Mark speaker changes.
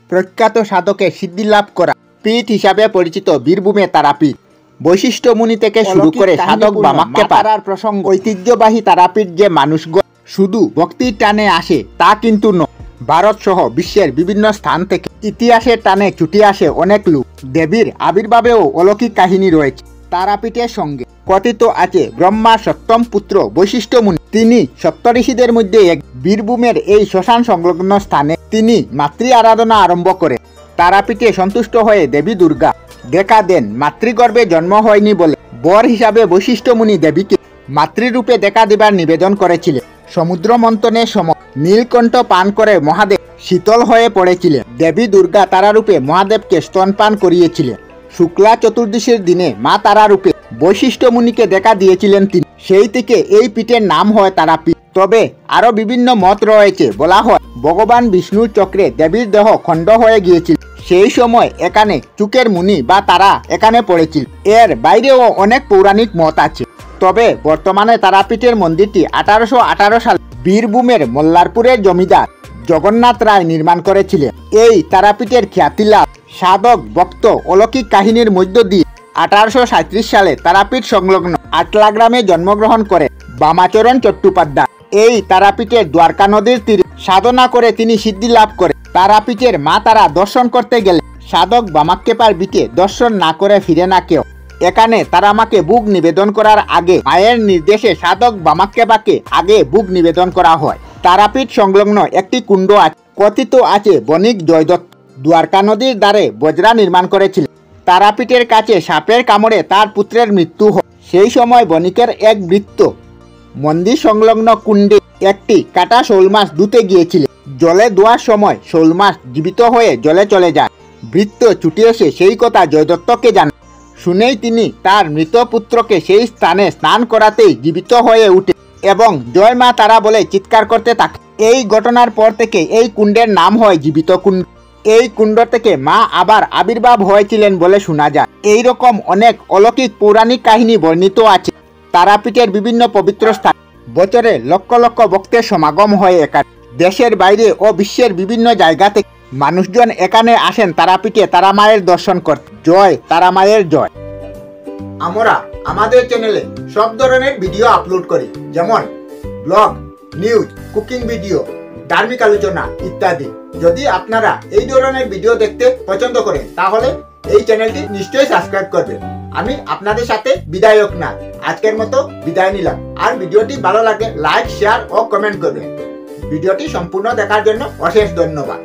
Speaker 1: প্রখ্যাত সাধকের সিদ্ধি লাভ করা পীঠ হিসাবে পরিচিত বীরভূমে তারাপীঠ। বৈশিষ্ট্যমুনি থেকে শুরু করে সাধক বামাক্ষ্যাপার প্রসঙ্গ ঐতিহ্যবাহী তারাপীঠ যে মানুষগণ শুধু ভক্তির টানে আসে তা কিন্তু নয়। ভারত সহ বিশ্বের বিভিন্ন স্থান থেকে ইতিহাসের টানে ছুটে আসে অনেক লোক। দেবীর আবির্ভাবেও অলৌকিক কাহিনী রয়েছে তারাপীঠের সঙ্গে। কথিত আছে ব্রহ্মার সপ্তম পুত্র বৈশিষ্ট্যমুনি, তিনি সপ্তঋষিদের মধ্যে এক। বীরভূমের এই শ্মশান সংলগ্ন স্থানে তিনি মাতৃ আরাধনা আরম্ভ করেন। তারাপীঠে সন্তুষ্ট হয়ে দেবী দুর্গা দেখা দেন। মাতৃগর্ভে জন্ম হয়নি বলে বর হিসাবে বৈশিষ্ট্যমুনি দেবীকে মাতৃরূপে দেখা দেবার নিবেদন করেছিলেন। সমুদ্র মন্থনের সময় নীলকণ্ঠ পান করে মহাদেব শীতল হয়ে পড়েছিলেন। দেবী দুর্গা তারারূপে মহাদেবকে স্তনপান করিয়েছিলেন। শুক্লা চতুর্দশীর দিনে মা তারারূপে বৈশিষ্ট্যমুনিকে দেখা দিয়েছিলেন তিনি। সেই থেকে এই পীঠের নাম হয় তারাপীঠ। তবে আরো বিভিন্ন মত রয়েছে। বলা হয় ভগবান বিষ্ণুর চক্রে দেবীর দেহ খণ্ড হয়ে গিয়েছিল, সেই সময় এখানে চুকের মুনি বা তারা এখানে পড়েছিল। এর বাইরেও অনেক পৌরাণিক মত আছে। তবে বর্তমানে তারাপীঠের মন্দিরটি 1818 সালে বীরভূমের মল্লারপুরের জমিদার জগন্নাথ রায় নির্মাণ করেছিলেন। এই তারাপীঠের খ্যাতি লাভ সাধক ভক্ত অলৌকিক কাহিনীর মধ্য দিয়ে 1837 সালে তারাপীঠ সংলগ্ন আটলা গ্রামে জন্মগ্রহণ করে বামাচরণ চট্টোপাধ্যায়। এই তারাপীঠের দ্বারকা নদীর তীরে সাধনা করে তিনি সিদ্ধি লাভ করে। তারাপীঠের মা তারা দর্শন করতে গেলে সাধক বামাক্ষ্যাপার বিটে দর্শন না করে ফিরে না কেউ। এখানে তারা মাকে বুক নিবেদন করার আগে মায়ের নির্দেশে সাধক বামাক্ষ্যাপাকে আগে বুক নিবেদন করা হয়। তারাপীঠ সংলগ্ন একটি কুণ্ড আছে। কথিত আছে বণিক জয়দত্ত দ্বারকা নদীর দ্বারে বজরা নির্মাণ করেছিলেন। তারাপীঠের কাছে সাপের কামড়ে তার পুত্রের মৃত্যু হয়। সেই সময় বণিকের এক ভৃত্য মন্দির সংলগ্ন কুণ্ডে একটি কাটা শোল মাছ ধুতে গিয়েছিলেন। জলে ধোয়ার সময় শোল মাছ জীবিত হয়ে জলে চলে যায়। ভৃত্য ছুটে এসে সেই কথা জয়দত্তকে জানান। শুনেই তিনি তার মৃত পুত্রকে সেই স্থানে স্নান করাতেই জীবিত হয়ে উঠে এবং জয় মা তারা বলে চিৎকার করতে থাকে। এই ঘটনার পর থেকে এই কুণ্ডের নাম হয় জীবিত কুণ্ড। এই কুণ্ড থেকে মা আবার আবির্ভাব হয়েছিলেন বলে শোনা যায়। এই রকম অনেক অলৌকিক পৌরাণিক কাহিনী বর্ণিত আছে। তারাপীঠের বিভিন্ন পবিত্র স্থান বছরে লক্ষ লক্ষ ভক্তের সমাগম হয় এখানে। দেশের বাইরে ও বিশ্বের বিভিন্ন জায়গা থেকে মানুষজন এখানে আসেন তারাপীঠে তারা মায়ের দর্শন করতে। জয় তারা মায়ের জয়। আমরা আমাদের চ্যানেলে সব ধরনের ভিডিও আপলোড করি, যেমন ব্লগ, নিউজ, কুকিং ভিডিও, ধার্মিক আলোচনা ইত্যাদি। যদি আপনারা এই ধরনের ভিডিও দেখতে পছন্দ করেন তাহলে এই চ্যানেলটি নিশ্চয়ই সাবস্ক্রাইব করবেন। আমি আপনাদের সাথে বিদায়ক না, আজকের মতো বিদায় নিলাম। আর ভিডিওটি ভালো লাগে লাইক, শেয়ার ও কমেন্ট করবেন। ভিডিওটি সম্পূর্ণ দেখার জন্য অশেষ ধন্যবাদ।